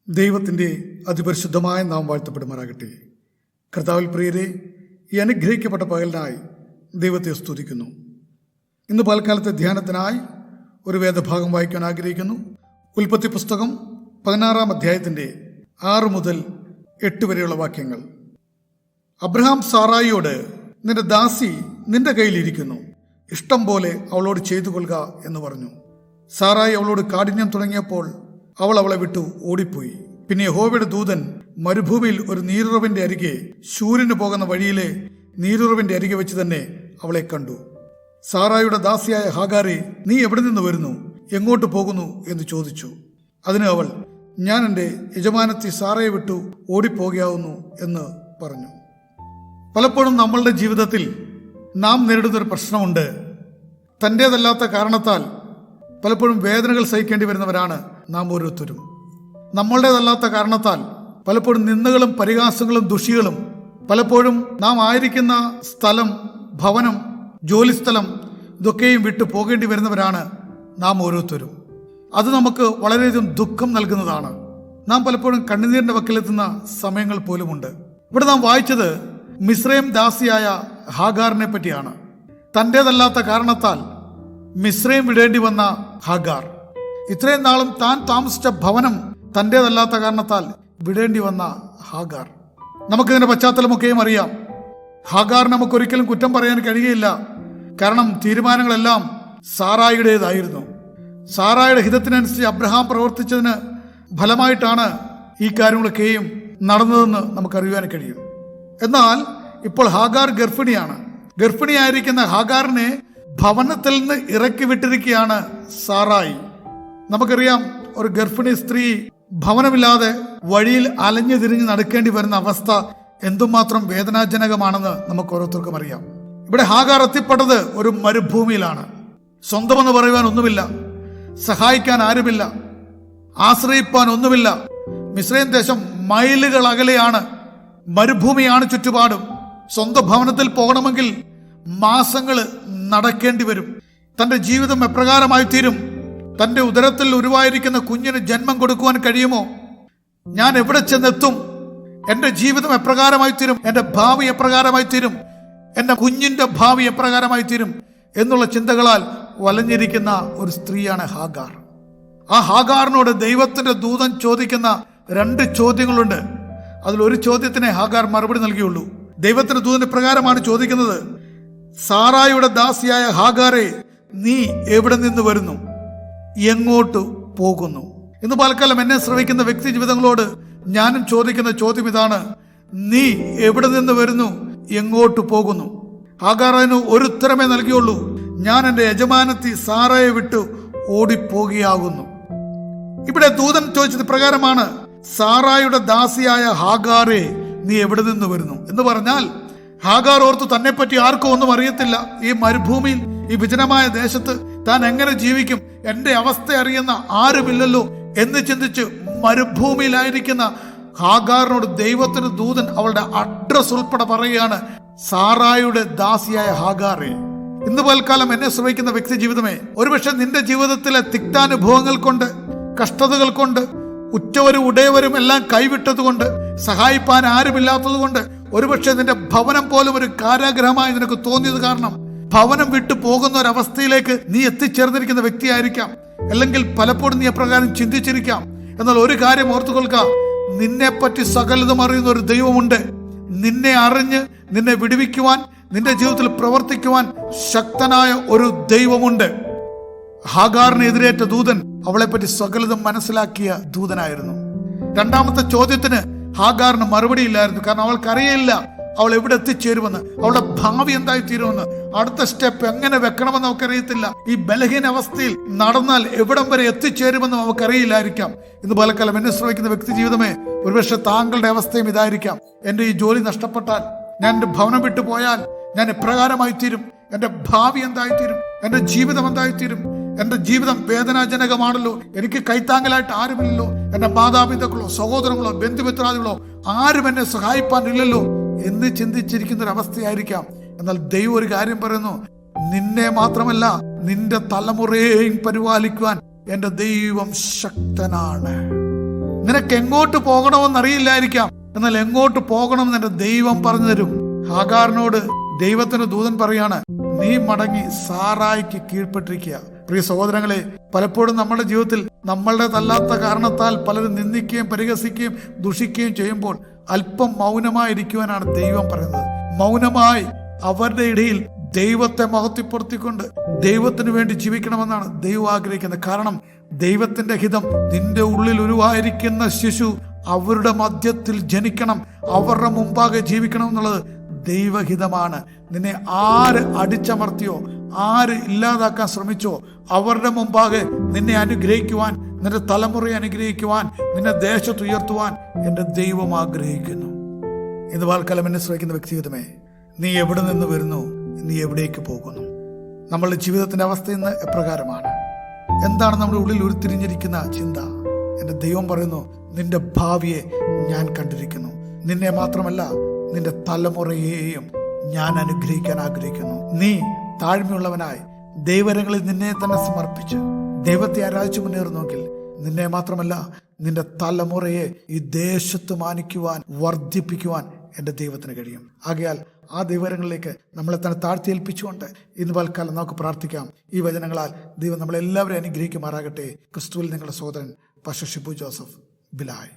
ദൈവത്തിൻ്റെ അതിപരിശുദ്ധമായ നാം വാഴ്ത്തപ്പെടുമാറാകട്ടെ. കർത്താവിൽ പ്രിയരെ, ഈ അനുഗ്രഹിക്കപ്പെട്ട പകലിനായി ദൈവത്തെ സ്തുതിക്കുന്നു. ഇന്ന് പകൽക്കാലത്തെ ധ്യാനത്തിനായി ഒരു വേദഭാഗം വായിക്കാൻ ആഗ്രഹിക്കുന്നു. ഉൽപ്പത്തി പുസ്തകം 16-ാം അധ്യായത്തിൻ്റെ 6 മുതൽ 8 വരെയുള്ള വാക്യങ്ങൾ. അബ്രഹാം സാറായിയോട്, നിന്റെ ദാസി നിന്റെ കയ്യിലിരിക്കുന്നു, ഇഷ്ടം പോലെ അവളോട് ചെയ്തു കൊള്ളുക എന്ന് പറഞ്ഞു. സാറായി അവളോട് കാഠിന്യം തുടങ്ങിയപ്പോൾ അവൾ അവളെ വിട്ടു ഓടിപ്പോയി. പിന്നെ യഹോവയുടെ ദൂതൻ മരുഭൂമിയിൽ ഒരു നീരുറവിന്റെ അരികെ, ശൂര്യന് പോകുന്ന വഴിയിലെ നീരുറവിന്റെ അരികെ വെച്ച് തന്നെ അവളെ കണ്ടു. സാറായുടെ ദാസിയായ ഹാഗാരെ, നീ എവിടെ നിന്ന് വരുന്നു, എങ്ങോട്ട് പോകുന്നു എന്ന് ചോദിച്ചു. അതിന് അവൾ, ഞാൻ എൻ്റെ യജമാനത്തി സാറയെ വിട്ടു ഓടിപ്പോകുകയാവുന്നു എന്ന് പറഞ്ഞു. പലപ്പോഴും നമ്മളുടെ ജീവിതത്തിൽ നാം നേരിടുന്നൊരു പ്രശ്നമുണ്ട്. തൻ്റേതല്ലാത്ത കാരണത്താൽ പലപ്പോഴും വേദനകൾ സഹിക്കേണ്ടി വരുന്നവരാണ് നാം ഓരോരുത്തരും. നമ്മളുടേതല്ലാത്ത കാരണത്താൽ പലപ്പോഴും നിന്ദകളും പരിഹാസങ്ങളും ദുഷികളും, പലപ്പോഴും നാം ആയിരിക്കുന്ന സ്ഥലം, ഭവനം, ജോലിസ്ഥലം ഇതൊക്കെയും വിട്ടു പോകേണ്ടി വരുന്നവരാണ് നാം ഓരോരുത്തരും. അത് നമുക്ക് വളരെയധികം ദുഃഖം നൽകുന്നതാണ്. നാം പലപ്പോഴും കണ്ണുനീരിന്റെ വക്കിലെത്തുന്ന സമയങ്ങൾ പോലുമുണ്ട്. ഇവിടെ നാം വായിച്ചത് മിസ്രൈം ദാസിയായ ഹാഗാറിനെ പറ്റിയാണ്. തൻ്റേതല്ലാത്ത കാരണത്താൽ മിസ്രൈം വിടേണ്ടി വന്ന ഹാഗാർ, ഇത്രയും നാളും താൻ താമസിച്ച ഭവനം തൻ്റേതല്ലാത്ത കാരണത്താൽ വിടേണ്ടി വന്ന ഹാഗാർ. നമുക്കിതിന്റെ പശ്ചാത്തലമൊക്കെയും അറിയാം. ഹാഗാർ നമുക്കൊരിക്കലും കുറ്റം പറയാൻ കഴിയുകയില്ല. കാരണം തീരുമാനങ്ങളെല്ലാം സാറായിയുടേതായിരുന്നു. സാറായുടെ ഹിതത്തിനനുസരിച്ച് അബ്രഹാം പ്രവർത്തിച്ചതിന് ഫലമായിട്ടാണ് ഈ കാര്യങ്ങളൊക്കെയും നടന്നതെന്ന് നമുക്കറിയാൻ കഴിയും. എന്നാൽ ഇപ്പോൾ ഹാഗാർ ഗർഭിണിയാണ്. ഗർഭിണിയായിരിക്കുന്ന ഹാഗാറിനെ ഭവനത്തിൽ നിന്ന് ഇറക്കി വിട്ടിരിക്കുകയാണ് സാറായി. നമുക്കറിയാം, ഒരു ഗർഭിണി സ്ത്രീ ഭവനമില്ലാതെ വഴിയിൽ അലഞ്ഞു തിരിഞ്ഞ് നടക്കേണ്ടി വരുന്ന അവസ്ഥ എന്തുമാത്രം വേദനാജനകമാണെന്ന് നമുക്ക് ഓരോരുത്തർക്കും അറിയാം. ഇവിടെ ഹാഗാർ എത്തിപ്പെട്ടത് ഒരു മരുഭൂമിയിലാണ്. സ്വന്തമെന്ന് പറയുവാൻ ഒന്നുമില്ല, സഹായിക്കാൻ ആരുമില്ല, ആശ്രയിപ്പാൻ ഒന്നുമില്ല. മിസ്രൈം ദേശം മൈലുകൾ അകലെയാണ്, മരുഭൂമിയാണ് ചുറ്റുപാടും. സ്വന്തം ഭവനത്തിൽ പോകണമെങ്കിൽ മാസങ്ങൾ നടക്കേണ്ടി വരും. തന്റെ ജീവിതം എപ്രകാരമായി തീരും? തന്റെ ഉദരത്തിൽ ഉരുവായിരിക്കുന്ന കുഞ്ഞിന് ജന്മം കൊടുക്കുവാൻ കഴിയുമോ? ഞാൻ എവിടെ ചെന്നെത്തും? എന്റെ ജീവിതം എപ്രകാരമായി തീരും? എന്റെ ഭാവി എപ്രകാരമായി തീരും? എന്റെ കുഞ്ഞിന്റെ ഭാവി എപ്രകാരമായി തീരും എന്നുള്ള ചിന്തകളാൽ വലഞ്ഞിരിക്കുന്ന ഒരു സ്ത്രീയാണ് ഹാഗാർ. ആ ഹാഗാറിനോട് ദൈവത്തിന്റെ ദൂതൻ ചോദിക്കുന്ന 2 ചോദ്യങ്ങളുണ്ട്. അതിലൊരു ചോദ്യത്തിനെ ഹാഗാർ മറുപടി നൽകിയുള്ളൂ. ദൈവത്തിന്റെ ദൂതന്റെ പ്രകാരമാണ് ചോദിക്കുന്നത്, സാറായുടെ ദാസിയായ ഹാഗാരെ, നീ എവിടെ നിന്ന് വരുന്നു, എങ്ങോട്ട് പോകുന്നു? ഇന്ന് പലക്കാലം എന്നെ ശ്രവിക്കുന്ന വ്യക്തി ജീവിതങ്ങളോട് ഞാനും ചോദിക്കുന്ന ചോദ്യം ഇതാണ്, നീ എവിടെ നിന്ന് വരുന്നു, എങ്ങോട്ട് പോകുന്നു? ഹാഗാർ അതിന് ഒരു ഉത്തരമേ നൽകിയുള്ളൂ, ഞാൻ എൻ്റെ യജമാനത്തി സാറയെ വിട്ട് ഓടിപ്പോകുകയാകുന്നു. ഇവിടെ ദൂതൻ ചോദിച്ചത് പ്രകാരമാണ്, സാറായുടെ ദാസിയായ ഹാഗാറെ, നീ എവിടെ നിന്ന് വരുന്നു എന്ന് പറഞ്ഞാൽ, ഹാഗാർ ഓർത്തു തന്നെ പറ്റി ആർക്കും ഒന്നും അറിയത്തില്ല. ഈ മരുഭൂമിയിൽ, ഈ വിജനമായ ദേശത്ത് താൻ എങ്ങനെ ജീവിക്കും? എന്റെ അവസ്ഥ അറിയുന്ന ആരുമില്ലല്ലോ എന്ന് ചിന്തിച്ച് മരുഭൂമിയിലായിരിക്കുന്ന ഹാഗാറിനോട് ദൈവത്തിന് ദൂതൻ അവളുടെ അഡ്രസ് ഉൾപ്പെടെ പറയുകയാണ്, സാറായുടെ ദാസിയായ ഹാഗാറെ. ഇന്ന് പൽക്കാലം എന്നെ ശ്രമിക്കുന്ന വ്യക്തി ജീവിതമേ, ഒരുപക്ഷെ നിന്റെ ജീവിതത്തിലെ തിക്താനുഭവങ്ങൾ കൊണ്ട്, കഷ്ടതകൾ കൊണ്ട്, ഉറ്റവരും ഉടയവരും എല്ലാം കൈവിട്ടത് കൊണ്ട്, സഹായിപ്പാൻ ആരുമില്ലാത്തത് കൊണ്ട്, ഒരുപക്ഷെ നിന്റെ ഭവനം പോലും ഒരു കാരാഗ്രഹമായി നിനക്ക് തോന്നിയത് കാരണം ഭവനം വിട്ടു പോകുന്ന ഒരവസ്ഥയിലേക്ക് നീ എത്തിച്ചേർന്നിരിക്കുന്ന വ്യക്തിയായിരിക്കാം. അല്ലെങ്കിൽ പലപ്പോഴും നീ എപ്രകാരം ചിന്തിച്ചിരിക്കാം. എന്നാൽ ഒരു കാര്യം ഓർത്തുകൊള്ളുക, നിന്നെ പറ്റി സകലതും അറിയുന്ന ഒരു ദൈവമുണ്ട്. നിന്നെ അറിഞ്ഞ് നിന്നെ വിടുവിക്കുവാൻ, നിന്റെ ജീവിതത്തിൽ പ്രവർത്തിക്കുവാൻ ശക്തനായ ഒരു ദൈവമുണ്ട്. ഹാഗാറിന് എതിരേറ്റ ദൂതൻ അവളെ പറ്റി സകലതും മനസ്സിലാക്കിയ ദൂതനായിരുന്നു. 2ാമത്തെ ചോദ്യത്തിന് ഹാഗാറിന് മറുപടിയില്ലായിരുന്നു. കാരണം അവൾക്കറിയില്ല അവൾ എവിടെ എത്തിച്ചേരുമെന്ന്, അവളുടെ ഭാവി എന്തായി തീരുമെന്ന്, അടുത്ത സ്റ്റെപ്പ് എങ്ങനെ വെക്കണമെന്ന് അവൾക്കറിയത്തില്ല. ഈ ബലഹീന അവസ്ഥയിൽ നടന്നാൽ എവിടം വരെ എത്തിച്ചേരുമെന്നും അവൾക്കറിയില്ലായിരിക്കാം. ഇന്ന് പലക്കാലം എന്നെ ശ്രമിക്കുന്ന വ്യക്തി ജീവിതമേ, ഒരുപക്ഷെ താങ്കളുടെ അവസ്ഥയും ഇതായിരിക്കാം. എന്റെ ഈ ജോലി നഷ്ടപ്പെട്ടാൽ, ഞാൻ എന്റെ ഭവനം വിട്ടു പോയാൽ ഞാൻ എപ്രകാരമായി തീരും? എന്റെ ഭാവി എന്തായിത്തീരും? എന്റെ ജീവിതം എന്തായിത്തീരും? എന്റെ ജീവിതം വേദനാജനകമാണല്ലോ, എനിക്ക് കൈത്താങ്ങലായിട്ട് ആരുമില്ലല്ലോ, എന്റെ മാതാപിതാക്കളോ സഹോദരങ്ങളോ ബന്ധുമിത്രാദികളോ ആരും എന്നെ സഹായിപ്പാനില്ലല്ലോ എന്ന് ചിന്തിച്ചിരിക്കുന്ന ഒരു അവസ്ഥയായിരിക്കാം. എന്നാൽ ദൈവം ഒരു കാര്യം പറയുന്നു, നിന്നെ മാത്രമല്ല നിന്റെ തലമുറയെയും പരിപാലിക്കുവാൻ എന്റെ ദൈവം ശക്തനാണ്. നിനക്ക് എങ്ങോട്ട് പോകണമെന്നറിയില്ലായിരിക്കാം, എന്നാൽ എങ്ങോട്ട് പോകണമെന്ന് എൻ്റെ ദൈവം പറഞ്ഞു തരും. ഹാഗാറിനോട് ദൈവത്തിന്റെ ദൂതൻ പറയാണ്, നീ മടങ്ങി സാറായിക്ക് കീഴ്പ്പെട്ടിരിക്കുക. പ്രിയ സഹോദരങ്ങളെ, പലപ്പോഴും നമ്മുടെ ജീവിതത്തിൽ നമ്മളുടേതല്ലാത്ത കാരണത്താൽ പലരും നിന്ദിക്കുകയും പരിഹസിക്കുകയും ദുഷിക്കുകയും ചെയ്യുമ്പോൾ അല്പം മൗനമായിരിക്കുവാനാണ് ദൈവം പറയുന്നത്. മൗനമായി അവരുടെ ഇടയിൽ ദൈവത്തെ മഹത്വപ്പെടുത്തിക്കൊണ്ട് ദൈവത്തിന് വേണ്ടി ജീവിക്കണമെന്നാണ് ദൈവം ആഗ്രഹിക്കുന്നത്. കാരണം ദൈവത്തിന്റെ ഹിതം നിന്റെ ഉള്ളിൽ ഉരുവായിരിക്കുന്ന ശിശു അവരുടെ മധ്യത്തിൽ ജനിക്കണം, അവരുടെ മുമ്പാകെ ജീവിക്കണം എന്നുള്ളത് ദൈവഹിതമാണ്. നിന്നെ ആര് അടിച്ചമർത്തിയോ, ആര് ഇല്ലാതാക്കാൻ ശ്രമിച്ചോ, അവരുടെ മുമ്പാകെ നിന്നെ അനുഗ്രഹിക്കുവാൻ, നിന്റെ തലമുറയെ അനുഗ്രഹിക്കുവാൻ, നിന്നെ ദേശത്തുയർത്തുവാൻ എൻ്റെ ദൈവം ആഗ്രഹിക്കുന്നു. ഇന്ന് വാൽക്കാലം എന്നെ ശ്രമിക്കുന്ന വ്യക്തിഗതമേ, നീ എവിടെ നിന്ന് വരുന്നു, നീ എവിടേക്ക് പോകുന്നു? നമ്മളുടെ ജീവിതത്തിന്റെ അവസ്ഥ ഇന്ന് എപ്രകാരമാണ്? എന്താണ് നമ്മുടെ ഉള്ളിൽ ഉരുത്തിരിഞ്ഞിരിക്കുന്ന ചിന്ത? എൻ്റെ ദൈവം പറയുന്നു, നിന്റെ ഭാവിയെ ഞാൻ കണ്ടിരിക്കുന്നു. നിന്നെ മാത്രമല്ല, നിന്റെ തലമുറയെയും ഞാൻ അനുഗ്രഹിക്കാൻ ആഗ്രഹിക്കുന്നു. നീ താഴ്മയുള്ളവനായി ദൈവരങ്ങളിൽ നിന്നെ തന്നെ സമർപ്പിച്ച് ദൈവത്തെ ആരാധിച്ചു മുന്നേറുന്നെങ്കിൽ നിന്നെ മാത്രമല്ല, നിന്റെ തലമുറയെ ഈ ദേശത്ത് മാനിക്കുവാൻ, വർദ്ധിപ്പിക്കുവാൻ എൻ്റെ ദൈവത്തിന് കഴിയും. ആകയാൽ ആ ദൈവരങ്ങളിലേക്ക് നമ്മളെ തന്നെ താഴ്ത്തിയേൽപ്പിച്ചുകൊണ്ട് ഇന്ന് പൽക്കാലം നമുക്ക് പ്രാർത്ഥിക്കാം. ഈ വചനങ്ങളാൽ ദൈവം നമ്മളെല്ലാവരെയും അനുഗ്രഹിക്കുമാറാകട്ടെ. ക്രിസ്തുവിൽ നിങ്ങളുടെ സഹോദരൻ പാസ്റ്റർ ഷിബു ജോസഫ്, ബിലായ്.